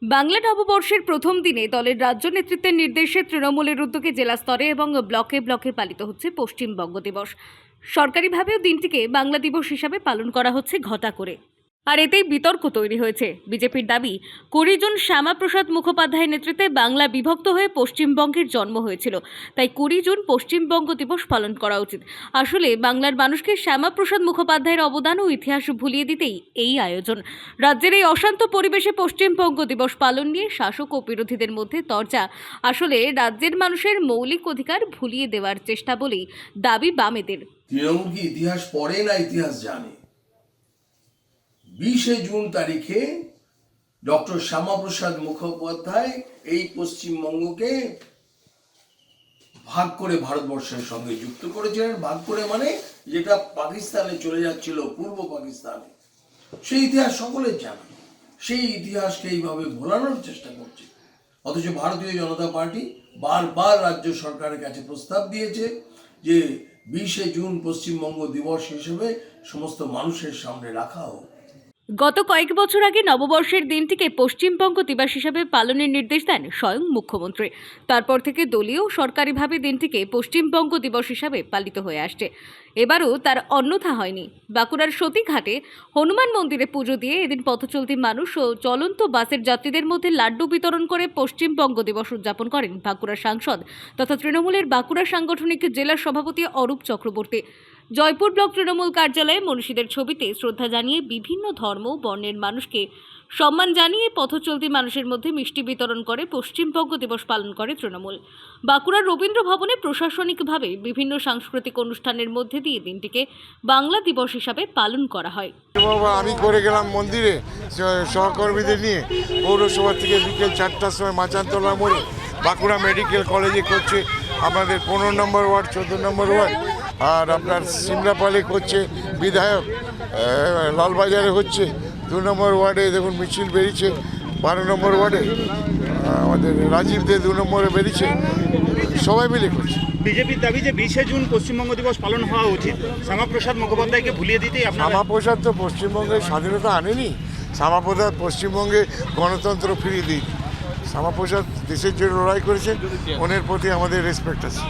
বাংলা নববর্ষের প্রথম দিনে দলের রাজ্য নেতৃত্বের নির্দেশে তৃণমূলের উদ্যোগে জেলা স্তরে এবং ব্লকে ব্লকে পালিত হচ্ছে পশ্চিমবঙ্গ দিবস। সরকারিভাবেও দিনটিকে বাংলা দিবস হিসাবে পালন করা হচ্ছে ঘটা করে। আর এতেই বিতর্ক তৈরি হয়েছে। বিজেপির দাবি 20 জুন শ্যামাপ্রসাদ মুখোপাধ্যায়ের নেতৃত্বে বাংলা বিভক্ত হয়ে পশ্চিমবঙ্গের জন্ম হয়েছিল, তাই 20 জুন পশ্চিমবঙ্গ দিবস পালন করা উচিত। আসলে বাংলার মানুষকে শ্যামাপ্রসাদ মুখোপাধ্যায়ের অবদান ও ইতিহাস ভুলিয়ে দিতেই এই আয়োজন। রাজ্যের এই অশান্ত পরিবেশে পশ্চিমবঙ্গ দিবস পালন নিয়ে শাসক ও বিরোধীদের মধ্যে তরজা আসলে রাজ্যের মানুষের মৌলিক অধিকার ভুলিয়ে দেওয়ার চেষ্টা বলেই দাবি বামেদের। তৃণমূল কি ইতিহাস পড়ে না ইতিহাস জানে? 20 জুন তারিখে ডক্টর শ্যামাপ্রসাদ মুখোপাধ্যায় এই পশ্চিমবঙ্গকে ভাগ করে ভারতবর্ষের সঙ্গে যুক্ত করেছিলেন। ভাগ করে মানে যেটা পাকিস্তানে চলে যাচ্ছিল, পূর্ব পাকিস্তানে। সেই ইতিহাস সকলের জানা। সেই ইতিহাসকে এইভাবে ভোলানোর চেষ্টা করছে। অথচ ভারতীয় জনতা পার্টি বারবার রাজ্য সরকারের কাছে প্রস্তাব দিয়েছে যে 20 জুন পশ্চিমবঙ্গ দিবস হিসেবে সমস্ত মানুষের সামনে রাখা হোক। গত কয়েক বছর আগে নববর্ষের দিনটিকে পশ্চিমবঙ্গ দিবস হিসাবে পালনের নির্দেশ দেন স্বয়ং মুখ্যমন্ত্রী। তারপর থেকে দলীয় সরকারিভাবে দিনটিকে পশ্চিমবঙ্গ দিবস হিসাবে পালিত হয়ে আসছে। এবারও তার অন্যথা হয়নি। বাঁকুড়ার সতীঘাটে হনুমান মন্দিরে পুজো দিয়ে এদিন পথচলতি মানুষ ও চলন্ত বাসের যাত্রীদের মধ্যে লাড্ডু বিতরণ করে পশ্চিমবঙ্গ দিবস উদযাপন করেন বাঁকুড়ার সাংসদ তথা তৃণমূলের বাঁকুড়া সাংগঠনিক জেলা সভাপতি অরূপ চক্রবর্তী। জয়পুর ব্লক তৃণমূল কার্যালয়ে মনীষীদের ছবিতে শ্রদ্ধা জানিয়ে বিভিন্ন ধর্ম বর্ণের মানুষকে সম্মান জানিয়ে পথচলতি মানুষের মধ্যে মিষ্টি বিতরণ করে পশ্চিমবঙ্গ দিবস পালন করে তৃণমূল। বাঁকুড়ার রবীন্দ্র ভবনে প্রশাসনিকভাবে বিভিন্ন সাংস্কৃতিক অনুষ্ঠানের মধ্যে দিয়ে দিনটিকে বাংলা দিবস হিসাবে পালন করা হয়। আমি করে গেলাম মন্দিরে সহকর্মীদের নিয়ে, পৌরসভা থেকে বিকেল 4টার সময় মাচানতলা মোড়ে বাঁকুড়া মেডিকেল কলেজে করছে আমাদের 15 নম্বর ওয়ার্ড, 14 নম্বর ওয়ার্ড, আর আপনার সিমলাপালে করছে বিধায়ক, লালবাজারে হচ্ছে 2 নম্বর ওয়ার্ডে দেখুন মিছিল বেরিয়েছে, 12 নম্বর ওয়ার্ডে আমাদের রাজীব দে 2 নম্বরে বেরিয়েছে, সবাই মিলে করছে। বিজেপির দাবি যে 20 জুন পশ্চিমবঙ্গ দিবস পালন হওয়া উচিত। শ্যামাপ্রসাদ মুখোপাধ্যায়কে ভুলিয়ে দিতেই শ্যামাপ্রসাদ তো পশ্চিমবঙ্গের স্বাধীনতা আনেনি। শ্যামাপ্রসাদ পশ্চিমবঙ্গে গণতন্ত্র ফিরিয়ে দিই। শ্যামাপ্রসাদ দেশের জন্য লড়াই করেছেন, ওনার প্রতি আমাদের রেসপেক্ট আছে।